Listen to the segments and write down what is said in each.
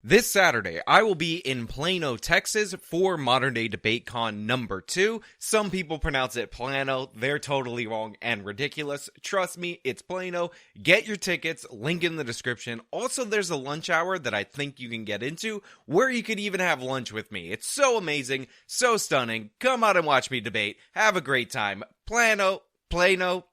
This Saturday, I will be in Plano, Texas for Modern Day Debate Con number 2. Some people pronounce it Plano. They're totally wrong and ridiculous. Trust me, it's Plano. Get your tickets, link in the description. Also, there's a lunch hour that I think you can get into where you could even have lunch with me. It's so amazing, so stunning. Come out and watch me debate. Have a great time. Plano,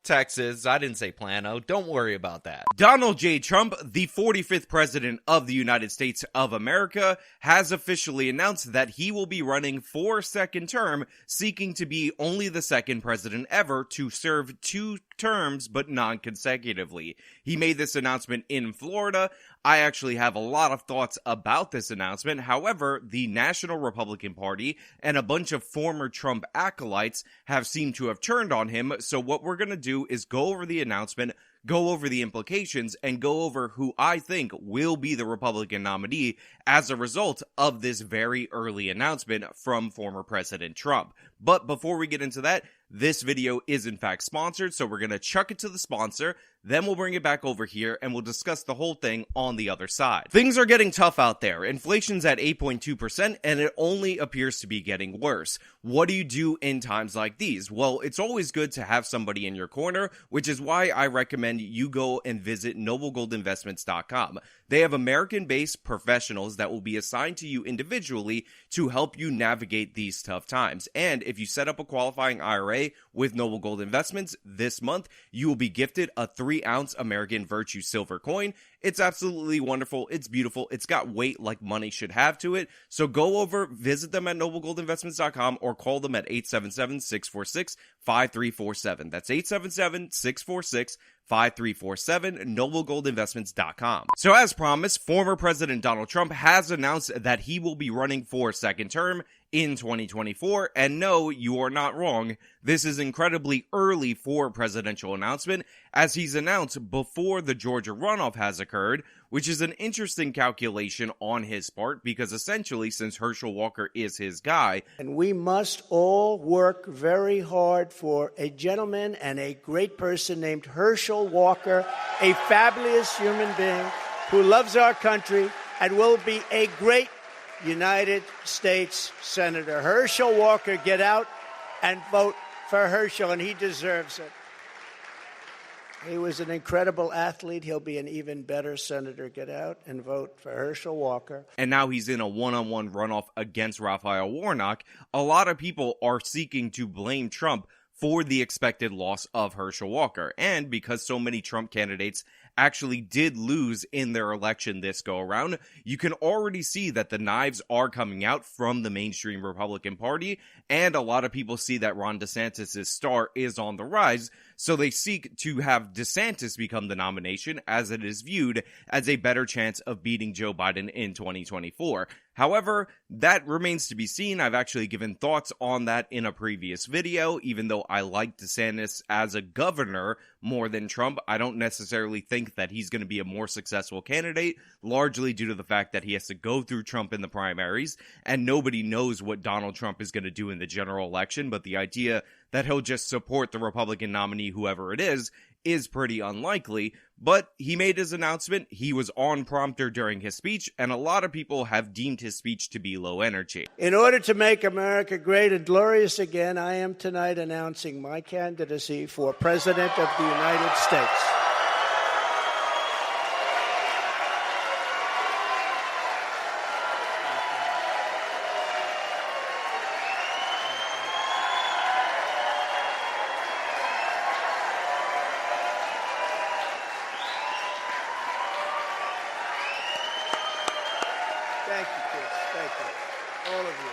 Texas. I didn't say Plano. Don't worry about that. Donald J. Trump, the 45th president of the United States of America, has officially announced that he will be running for a second term, seeking to be only the second president ever to serve 2 terms, but non-consecutively. He made this announcement in Florida. I actually have a lot of thoughts about this announcement. However, the National Republican Party and a bunch of former Trump acolytes have seemed to have turned on him. So what we're going to do is go over the announcement, go over the implications, and go over who I think will be the Republican nominee as a result of this very early announcement from former President Trump. But before we get into that, this video is in fact sponsored, so we're going to chuck it to the sponsor, then we'll bring it back over here and we'll discuss the whole thing on the other side. Things are getting tough out there. Inflation's at 8.2% and it only appears to be getting worse. What do you do in times like these? Well, it's always good to have somebody in your corner, which is why I recommend you go and visit noblegoldinvestments.com. They have American-based professionals that will be assigned to you individually to help you navigate these tough times. And if you set up a qualifying IRA with Noble Gold Investments this month, you will be gifted a 3-ounce American Virtue silver coin. It's absolutely wonderful. It's beautiful. It's got weight like money should have to it. So go over, visit them at noblegoldinvestments.com or call them at 877-646-5347. That's 877-646-5347, noblegoldinvestments.com. So as promised, former President Donald Trump has announced that he will be running for a second term in 2024, and no, you are not wrong. This is incredibly early for a presidential announcement, as he's announced before the Georgia runoff has occurred, which is an interesting calculation on his part, because essentially, since Herschel Walker is his guy, and we must all work very hard for a gentleman and a great person named Herschel Walker, a fabulous human being who loves our country and will be a great United States Senator. Herschel Walker, get out and vote for Herschel, and he deserves it. He was an incredible athlete. He'll be an even better senator. Get out and vote for Herschel Walker. And now he's in a one-on-one runoff against Raphael Warnock. A lot of people are seeking to blame Trump for the expected loss of Herschel Walker. And because so many Trump candidates actually did lose in their election this go around, you can already see that the knives are coming out from the mainstream Republican Party, and a lot of people see that Ron DeSantis' star is on the rise, so they seek to have DeSantis become the nomination, as it is viewed as a better chance of beating Joe Biden in 2024. However, that remains to be seen. I've actually given thoughts on that in a previous video. Even though I like DeSantis as a governor more than Trump, I don't necessarily think that he's going to be a more successful candidate, largely due to the fact that he has to go through Trump in the primaries, and nobody knows what Donald Trump is going to do in the general election, but the idea that he'll just support the Republican nominee, whoever it is pretty unlikely. But he made his announcement, he was on prompter during his speech, and a lot of people have deemed his speech to be low energy. In order to make America great and glorious again, I am tonight announcing my candidacy for President of the United States. Thank you, Chris. Thank you. All of you.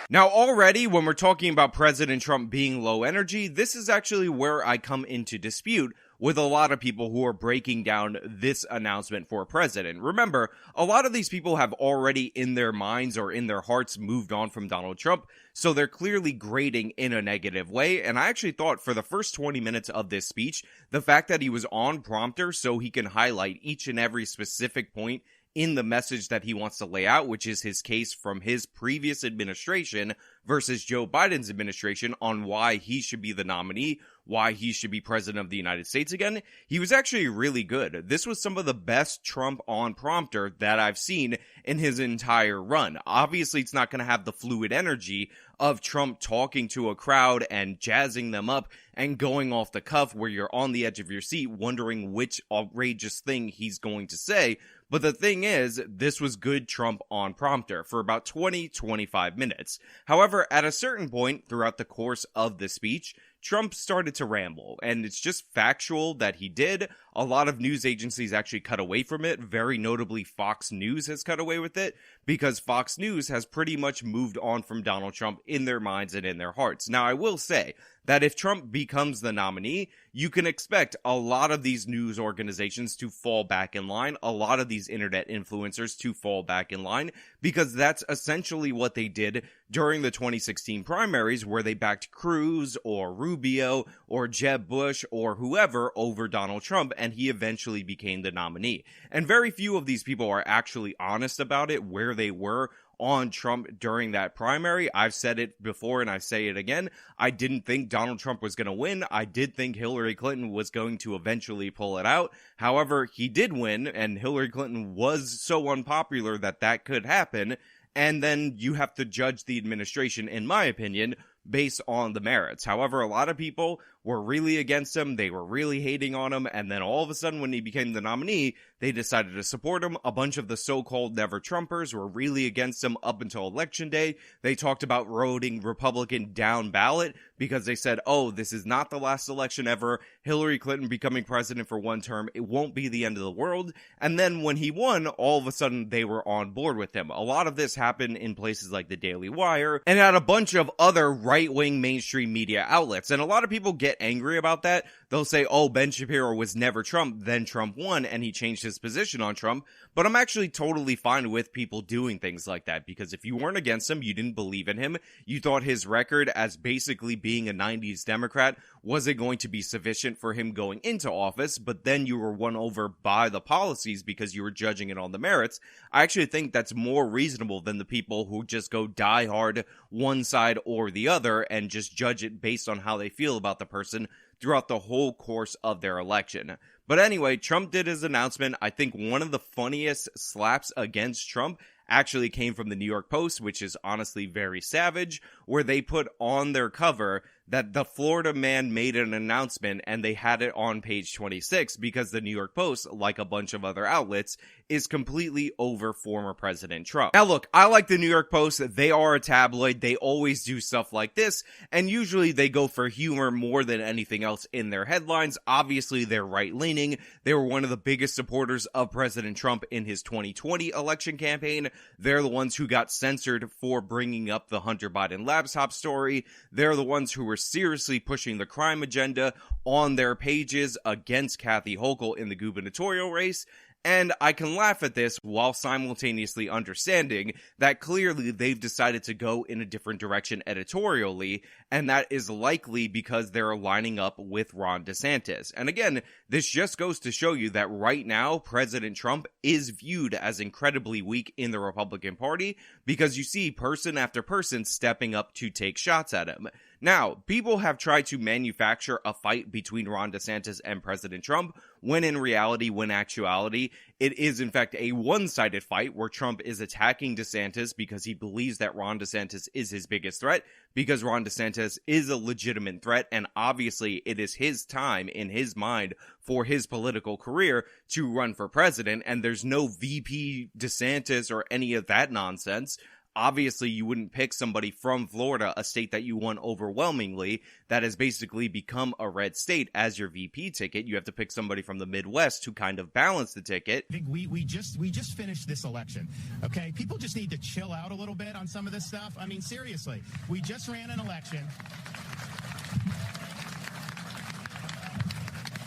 Now, already, when we're talking about President Trump being low energy, this is actually where I come into dispute with a lot of people who are breaking down this announcement for president. Remember, a lot of these people have already in their minds or in their hearts moved on from Donald Trump, so they're clearly grading in a negative way. And I actually thought for the first 20 minutes of this speech, the fact that he was on prompter so he can highlight each and every specific point in the message that he wants to lay out, which is his case from his previous administration versus Joe Biden's administration on why he should be the nominee, why he should be president of the United States again. He was actually really good. This was some of the best Trump on prompter that I've seen in his entire run. Obviously, it's not going to have the fluid energy of Trump talking to a crowd and jazzing them up and going off the cuff where you're on the edge of your seat wondering which outrageous thing he's going to say. But the thing is, this was good Trump on prompter for about 20-25 minutes. However, at a certain point throughout the course of the speech, Trump started to ramble, and it's just factual that he did. A lot of news agencies actually cut away from it. Very notably, Fox News has cut away with it because Fox News has pretty much moved on from Donald Trump in their minds and in their hearts. Now, I will say that if Trump becomes the nominee, you can expect a lot of these news organizations to fall back in line, a lot of these internet influencers to fall back in line, because that's essentially what they did during the 2016 primaries, where they backed Cruz or Rubio or Jeb Bush or whoever over Donald Trump, and he eventually became the nominee. And very few of these people are actually honest about it, where they were on Trump during that primary. I've said it before and I say it again. I didn't think Donald Trump was going to win. I did think Hillary Clinton was going to eventually pull it out. However, he did win, and Hillary Clinton was so unpopular that that could happen. And then you have to judge the administration, in my opinion, based on the merits. However, a lot of people were really against him. They were really hating on him. And then all of a sudden, when he became the nominee, they decided to support him. A bunch of the so-called never-Trumpers were really against him up until Election Day. They talked about voting Republican down ballot because they said, oh, this is not the last election ever. Hillary Clinton becoming president for one term, it won't be the end of the world. And then when he won, all of a sudden they were on board with him. A lot of this happened in places like the Daily Wire and at a bunch of other right-wing mainstream media outlets. And a lot of people get angry about that. They'll say, oh, Ben Shapiro was never Trump, then Trump won, and he changed his position on Trump. But I'm actually totally fine with people doing things like that, because if you weren't against him, you didn't believe in him, you thought his record as basically being a 90s Democrat wasn't going to be sufficient for him going into office, but then you were won over by the policies because you were judging it on the merits. I actually think that's more reasonable than the people who just go die hard one side or the other and just judge it based on how they feel about the person throughout the whole course of their election. But anyway, Trump did his announcement. I think one of the funniest slaps against Trump actually came from the New York Post, which is honestly very savage, where they put on their cover that the Florida man made an announcement, and they had it on page 26 because the New York Post, like a bunch of other outlets, is completely over former President Trump. Now look, I like the New York Post. They are a tabloid. They always do stuff like this, and usually they go for humor more than anything else in their headlines. Obviously, they're right-leaning. They were one of the biggest supporters of President Trump in his 2020 election campaign. They're the ones who got censored for bringing up the Hunter Biden laptop story. They're the ones who were seriously pushing the crime agenda on their pages against Kathy Hochul in the gubernatorial race. And I can laugh at this while simultaneously understanding that clearly they've decided to go in a different direction editorially, and that is likely because they're lining up with Ron DeSantis. And again, this just goes to show you that right now, President Trump is viewed as incredibly weak in the Republican Party because you see person after person stepping up to take shots at him. Now, people have tried to manufacture a fight between Ron DeSantis and President Trump, when in reality, when actuality, it is in fact a one-sided fight where Trump is attacking DeSantis because he believes that Ron DeSantis is his biggest threat, because Ron DeSantis is a legitimate threat, and obviously it is his time in his mind for his political career to run for president, and there's no VP DeSantis or any of that nonsense. Obviously, you wouldn't pick somebody from Florida, a state that you won overwhelmingly, that has basically become a red state, as your VP ticket. You have to pick somebody from the Midwest to kind of balance the ticket. I think we just finished this election, okay? People just need to chill out a little bit on some of this stuff. I mean, seriously, we just ran an election.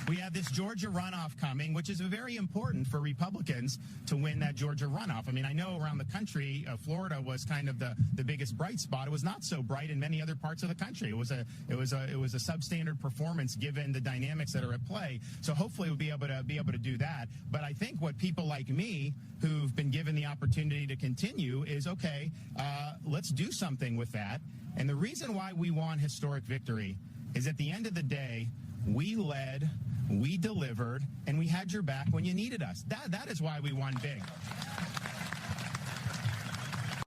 We have this Georgia runoff coming, which is very important for Republicans to win that Georgia runoff. I mean, I know around the country, Florida was kind of the biggest bright spot. It was not so bright in many other parts of the country. It was a substandard performance given the dynamics that are at play. So hopefully we'll be able to do that. But I think what people like me who've been given the opportunity to continue is, okay, let's do something with that. And the reason why we want historic victory is at the end of the day, we led, we delivered, and we had your back when you needed us. That is why we won big.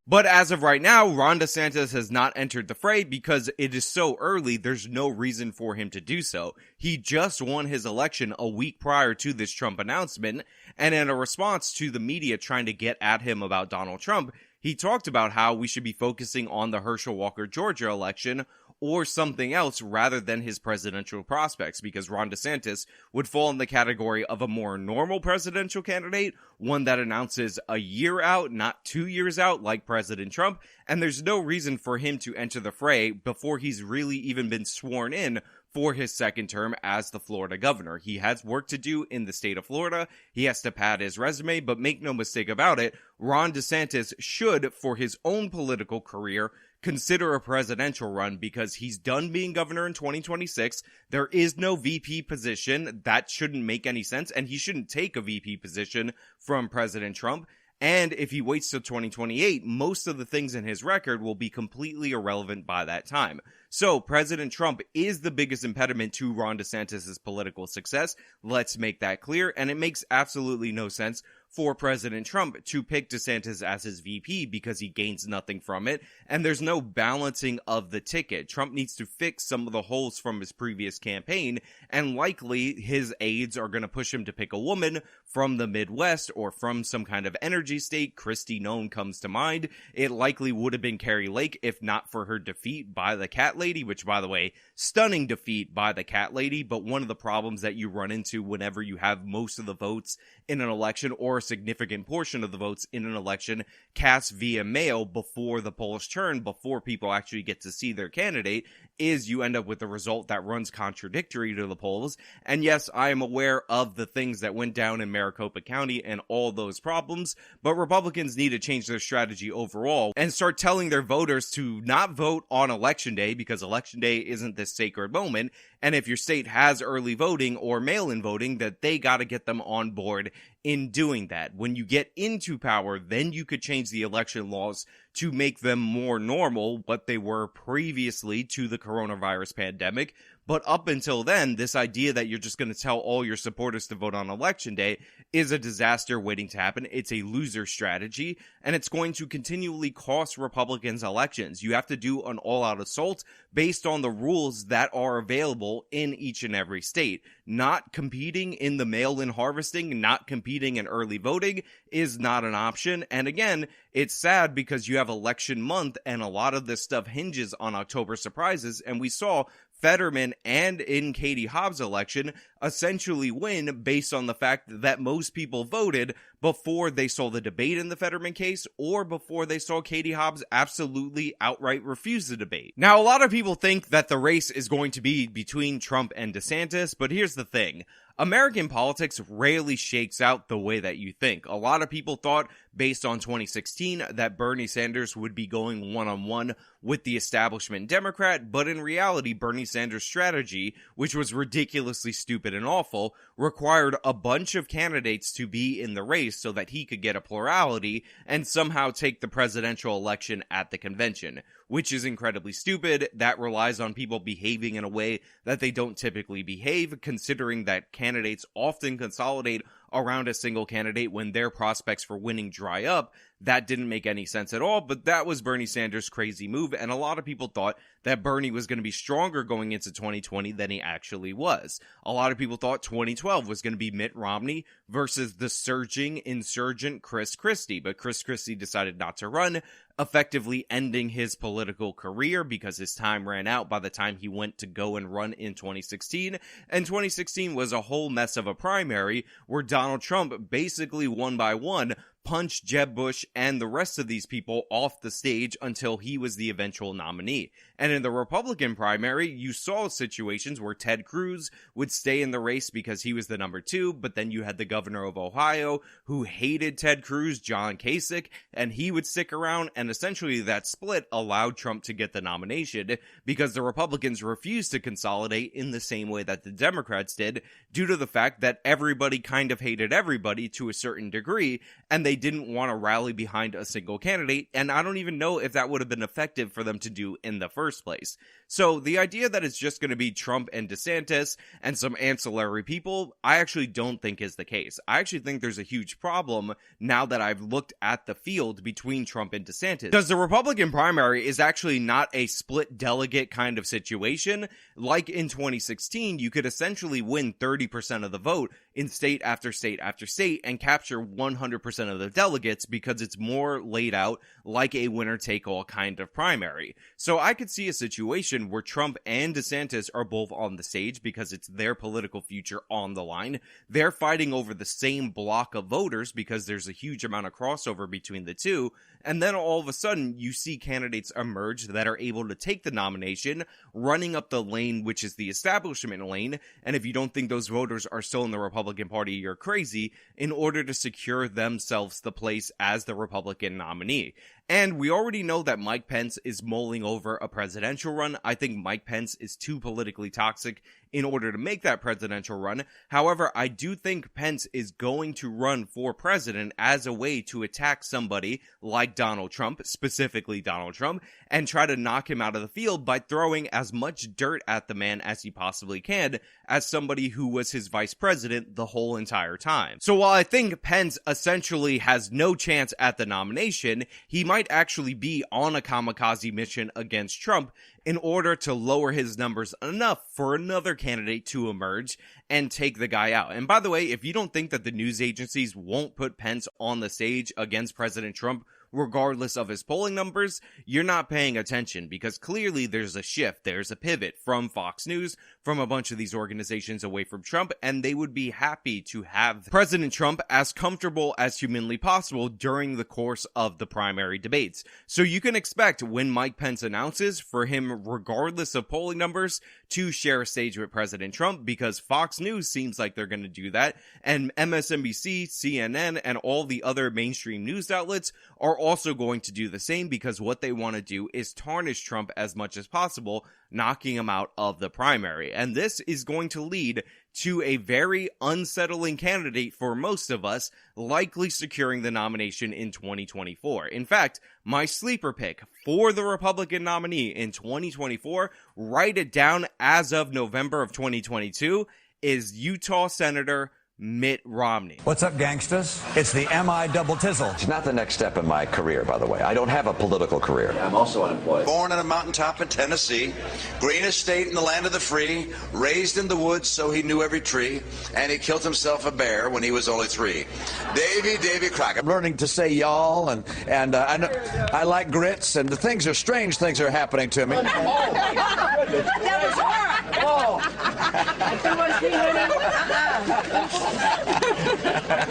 But as of right now, Ron DeSantis has not entered the fray because it is so early, there's no reason for him to do so. He just won his election a week prior to this Trump announcement, and in a response to the media trying to get at him about Donald Trump, he talked about how we should be focusing on the Herschel Walker Georgia election or something else rather than his presidential prospects, because Ron DeSantis would fall in the category of a more normal presidential candidate, one that announces a year out, not 2 years out like President Trump, and there's no reason for him to enter the fray before he's really even been sworn in for his second term as the Florida governor. He has work to do in the state of Florida. He has to pad his resume, but make no mistake about it, Ron DeSantis should, for his own political career, consider a presidential run because he's done being governor in 2026. There is no VP position. That shouldn't make any sense, and he shouldn't take a VP position from President Trump. And if he waits till 2028, most of the things in his record will be completely irrelevant by that time. So President Trump is the biggest impediment to Ron DeSantis' political success. Let's make that clear. And it makes absolutely no sense for President Trump to pick DeSantis as his VP because he gains nothing from it. And there's no balancing of the ticket. Trump needs to fix some of the holes from his previous campaign. And likely his aides are going to push him to pick a woman from the Midwest or from some kind of energy state. Kristi Noem comes to mind. It likely would have been Carrie Lake if not for her defeat by the cat lady, which, by the way, stunning defeat by the cat lady. But one of the problems that you run into whenever you have most of the votes in an election or a significant portion of the votes in an election cast via mail before the polls turn, before people actually get to see their candidate, is you end up with a result that runs contradictory to the polls. And yes, I am aware of the things that went down in Maricopa County and all those problems, but Republicans need to change their strategy overall and start telling their voters to not vote on election day, because election day isn't this sacred moment. And if your state has early voting or mail-in voting, that they got to get them on board in doing that. When you get into power, then you could change the election laws to make them more normal, what they were previously to the coronavirus pandemic. But up until then, this idea that you're just going to tell all your supporters to vote on election day is a disaster waiting to happen. It's a loser strategy, and it's going to continually cost Republicans elections. You have to do an all-out assault based on the rules that are available in each and every state. Not competing in the mail-in harvesting, not competing in early voting is not an option. And again, it's sad because you have election month and a lot of this stuff hinges on October surprises, and we saw Fetterman and in Katie Hobbs' election essentially win based on the fact that most people voted before they saw the debate in the Fetterman case or before they saw Katie Hobbs absolutely outright refuse the debate. Now, a lot of people think that the race is going to be between Trump and DeSantis, but here's the thing. American politics rarely shakes out the way that you think. A lot of people thought, based on 2016, that Bernie Sanders would be going one-on-one with the establishment Democrat, but in reality, Bernie Sanders' strategy, which was ridiculously stupid and awful, required a bunch of candidates to be in the race so that he could get a plurality and somehow take the presidential election at the convention, which is incredibly stupid. That relies on people behaving in a way that they don't typically behave, considering that candidates often consolidate around a single candidate when their prospects for winning dry up. That didn't make any sense at all, but that was Bernie Sanders' crazy move, and a lot of people thought that Bernie was going to be stronger going into 2020 than he actually was. A lot of people thought 2012 was going to be Mitt Romney versus the surging insurgent Chris Christie, but Chris Christie decided not to run, effectively ending his political career because his time ran out by the time he went to go and run in 2016, and 2016 was a whole mess of a primary where Donald Trump basically one by one punched Jeb Bush and the rest of these people off the stage until he was the eventual nominee. And in the Republican primary, you saw situations where Ted Cruz would stay in the race because he was the number 2, but then you had the governor of Ohio who hated Ted Cruz, John Kasich, and he would stick around, and essentially that split allowed Trump to get the nomination because the Republicans refused to consolidate in the same way that the Democrats did, due to the fact that everybody kind of hated everybody to a certain degree, and they didn't want to rally behind a single candidate, and I don't even know if that would have been effective for them to do in the first place. So the idea that it's just going to be Trump and DeSantis and some ancillary people, I actually don't think is the case. I actually think there's a huge problem now that I've looked at the field between Trump and DeSantis. Because the Republican primary is actually not a split delegate kind of situation. Like in 2016, you could essentially win 30% of the vote in state after state after state and capture 100% of the delegates because it's more laid out like a winner-take-all kind of primary. So I could see a situation where Trump and DeSantis are both on the stage because it's their political future on the line. They're fighting over the same block of voters because there's a huge amount of crossover between the two. And then all of a sudden, you see candidates emerge that are able to take the nomination, running up the lane, which is the establishment lane. And if you don't think those voters are still in the Republican Party, you're crazy, in order to secure themselves the place as the Republican nominee. And we already know that Mike Pence is mulling over a presidential run. I think Mike Pence is too politically toxic in order to make that presidential run. However, I do think Pence is going to run for president as a way to attack somebody like Donald Trump, specifically Donald Trump, and try to knock him out of the field by throwing as much dirt at the man as he possibly can as somebody who was his vice president the whole entire time. So while I think Pence essentially has no chance at the nomination, he might actually be on a kamikaze mission against Trump in order to lower his numbers enough for another candidate to emerge and take the guy out. And by the way, if you don't think that the news agencies won't put Pence on the stage against President Trump, regardless of his polling numbers, you're not paying attention, because clearly there's a shift, there's a pivot from Fox News, from a bunch of these organizations away from Trump, and they would be happy to have President Trump as comfortable as humanly possible during the course of the primary debates. So you can expect when Mike Pence announces for him, regardless of polling numbers, to share a stage with President Trump, because Fox News seems like they're going to do that, and MSNBC, CNN, and all the other mainstream news outlets are also going to do the same, because what they want to do is tarnish Trump as much as possible, knocking him out of the primary. And this is going to lead to a very unsettling candidate for most of us, likely securing the nomination in 2024. In fact, my sleeper pick for the Republican nominee in 2024, write it down as of November of 2022, is Utah Senator Mitt Romney. What's up, gangsters? It's the MI double tizzle. It's not the next step in my career, by the way. I don't have a political career. I'm also unemployed. Born on a mountaintop in Tennessee, greenest state in the land of the free, raised in the woods so he knew every tree, and he killed himself a bear when he was only 3. Davy Crockett. I'm learning to say y'all, and I like grits, and strange things are happening to me. That was horrible.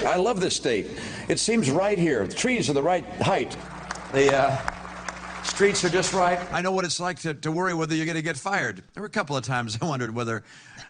I love this state. It seems right here. The trees are the right height. The streets are just right. I know what it's like to worry whether you're going to get fired. There were a couple of times I wondered whether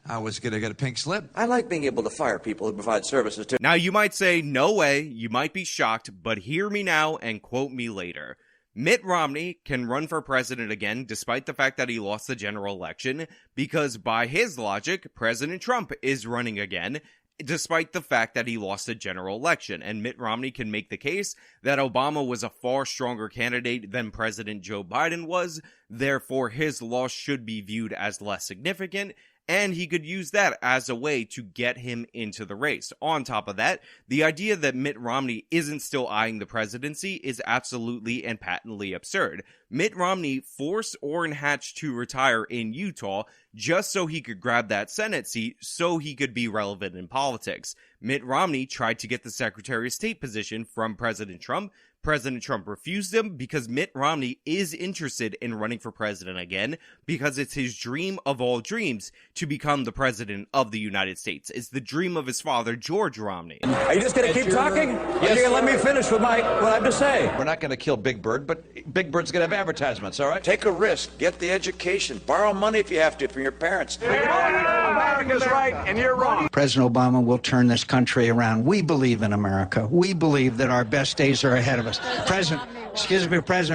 I was going to get a pink slip. I like being able to fire people who provide services to. Now you might say, no way, you might be shocked, but hear me now and quote me later. Mitt Romney can run for president again despite the fact that he lost the general election, because by his logic, President Trump is running again, despite the fact that he lost the general election. And Mitt Romney can make the case that Obama was a far stronger candidate than President Joe Biden was, therefore his loss should be viewed as less significant, and he could use that as a way to get him into the race. On top of that, the idea that Mitt Romney isn't still eyeing the presidency is absolutely and patently absurd. Mitt Romney forced Orrin Hatch to retire in Utah just so he could grab that Senate seat so he could be relevant in politics. Mitt Romney tried to get the Secretary of State position from President Trump. President Trump refused him because Mitt Romney is interested in running for president again because it's his dream of all dreams to become the president of the United States. It's the dream of his father, George Romney. Are you just going to keep talking? Yes, you're going to let me finish with what I have to say. We're not going to kill Big Bird, but Big Bird's going to have advertisements, all right? Take a risk. Get the education. Borrow money if you have to from your parents. America's right, and you're wrong. President Obama will turn this country around. We believe in America. We believe that our best days are ahead of us. President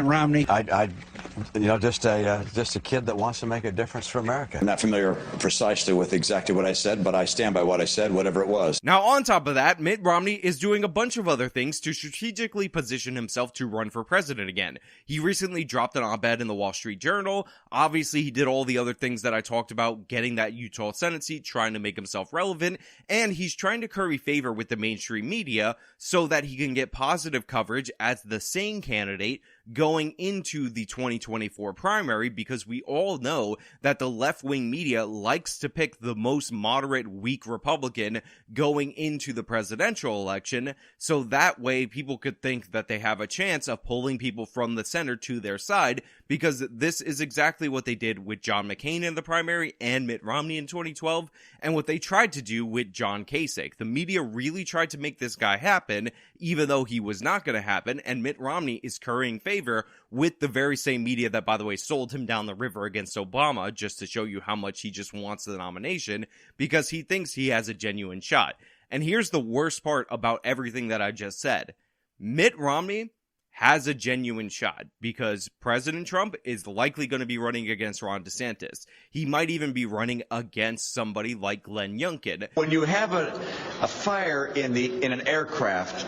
Romney. Just a kid that wants to make a difference for America. I'm not familiar precisely with exactly what I said, but I stand by what I said, whatever it was. Now, on top of that, Mitt Romney is doing a bunch of other things to strategically position himself to run for president again. He recently dropped an op-ed in the Wall Street Journal. Obviously, he did all the other things that I talked about, getting that Utah Senate seat, trying to make himself relevant, and he's trying to curry favor with the mainstream media so that he can get positive coverage as the sane candidate going into the 2024 primary, because we all know that the left-wing media likes to pick the most moderate, weak Republican going into the presidential election, so that way people could think that they have a chance of pulling people from the center to their side, because this is exactly what they did with John McCain in the primary and Mitt Romney in 2012, and what they tried to do with John Kasich. The media really tried to make this guy happen, even though he was not going to happen, and Mitt Romney is currying favor with the very same media that, by the way, sold him down the river against Obama, just to show you how much he just wants the nomination, because he thinks he has a genuine shot. And here's the worst part about everything that I just said. Mitt Romney has a genuine shot because President Trump is likely going to be running against Ron DeSantis. He might even be running against somebody like Glenn Youngkin. When you have a fire in an aircraft,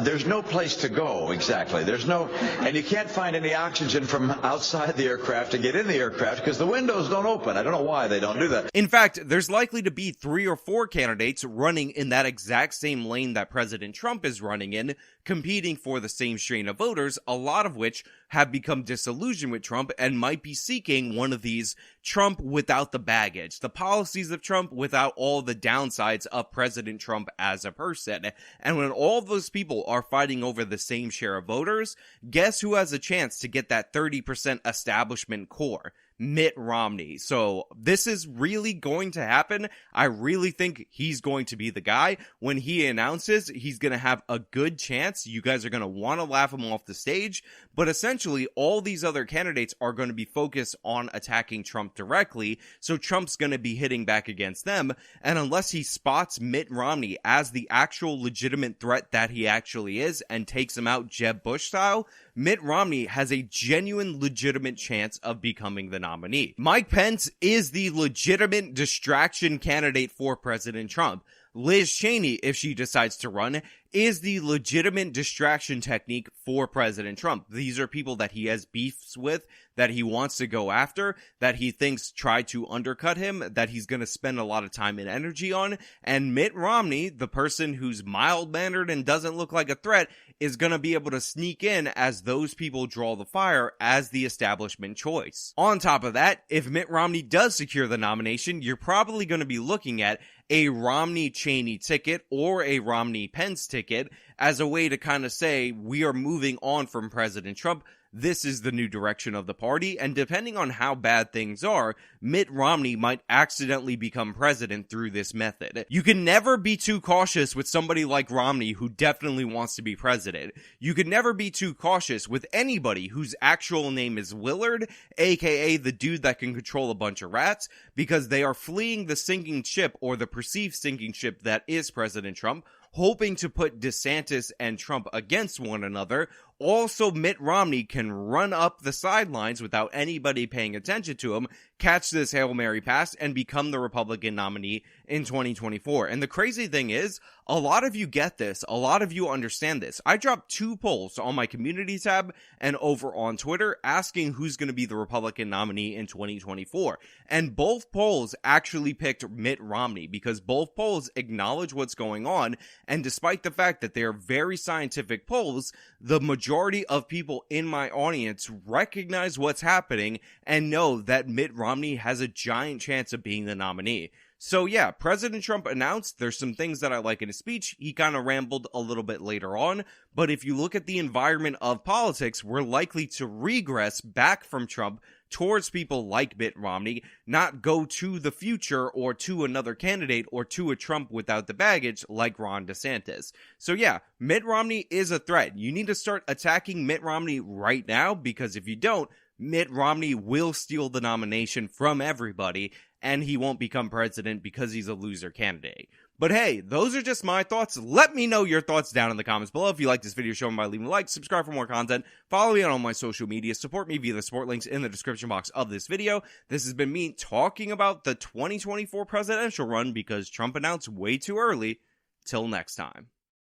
there's no place to go exactly. And you can't find any oxygen from outside the aircraft to get in the aircraft because the windows don't open. I don't know why they don't do that. In fact, there's likely to be 3 or 4 candidates running in that exact same lane that President Trump is running in, competing for the same strain of voters, a lot of which have become disillusioned with Trump and might be seeking one of these Trump without the baggage, the policies of Trump without all the downsides of President Trump as a person. And when all those people are fighting over the same share of voters, guess who has a chance to get that 30% establishment core? Mitt Romney. So this is really going to happen. I really think he's going to be the guy. When he announces, he's going to have a good chance. You guys are going to want to laugh him off the stage, but essentially all these other candidates are going to be focused on attacking Trump directly, so Trump's going to be hitting back against them, and unless he spots Mitt Romney as the actual legitimate threat that he actually is and takes him out Jeb Bush style, Mitt Romney has a genuine, legitimate chance of becoming the nominee. Mike Pence is the legitimate distraction candidate for President Trump. Liz Cheney, if she decides to run, is the legitimate distraction technique for President Trump. These are people that he has beefs with, that he wants to go after, that he thinks try to undercut him, that he's going to spend a lot of time and energy on. And Mitt Romney, the person who's mild-mannered and doesn't look like a threat, is going to be able to sneak in as those people draw the fire as the establishment choice. On top of that, if Mitt Romney does secure the nomination, you're probably going to be looking at a Romney-Cheney ticket or a Romney-Pence ticket as a way to kind of say, we are moving on from President Trump. This is the new direction of the party, and depending on how bad things are, Mitt Romney might accidentally become president through this method. You can never be too cautious with somebody like Romney who definitely wants to be president. You can never be too cautious with anybody whose actual name is Willard, aka the dude that can control a bunch of rats, because they are fleeing the sinking ship or the perceived sinking ship that is President Trump, hoping to put DeSantis and Trump against one another. Also, Mitt Romney can run up the sidelines without anybody paying attention to him, catch this Hail Mary pass, and become the Republican nominee in 2024. And the crazy thing is, a lot of you get this. A lot of you understand this. I dropped 2 polls on my community tab and over on Twitter asking who's going to be the Republican nominee in 2024. And both polls actually picked Mitt Romney because both polls acknowledge what's going on. And despite the fact that they are very scientific polls, the majority of people in my audience recognize what's happening and know that Mitt Romney has a giant chance of being the nominee. So yeah, President Trump announced there's some things that I like in his speech. He kind of rambled a little bit later on, but if you look at the environment of politics, we're likely to regress back from Trump towards people like Mitt Romney, not go to the future or to another candidate or to a Trump without the baggage like Ron DeSantis. So yeah, Mitt Romney is a threat. You need to start attacking Mitt Romney right now, because if you don't, Mitt Romney will steal the nomination from everybody, and he won't become president because he's a loser candidate. But hey, those are just my thoughts. Let me know your thoughts down in the comments below. If you like this video, show me by leaving a like, subscribe for more content, follow me on all my social media, support me via the support links in the description box of this video. This has been me talking about the 2024 presidential run because Trump announced way too early. Till next time.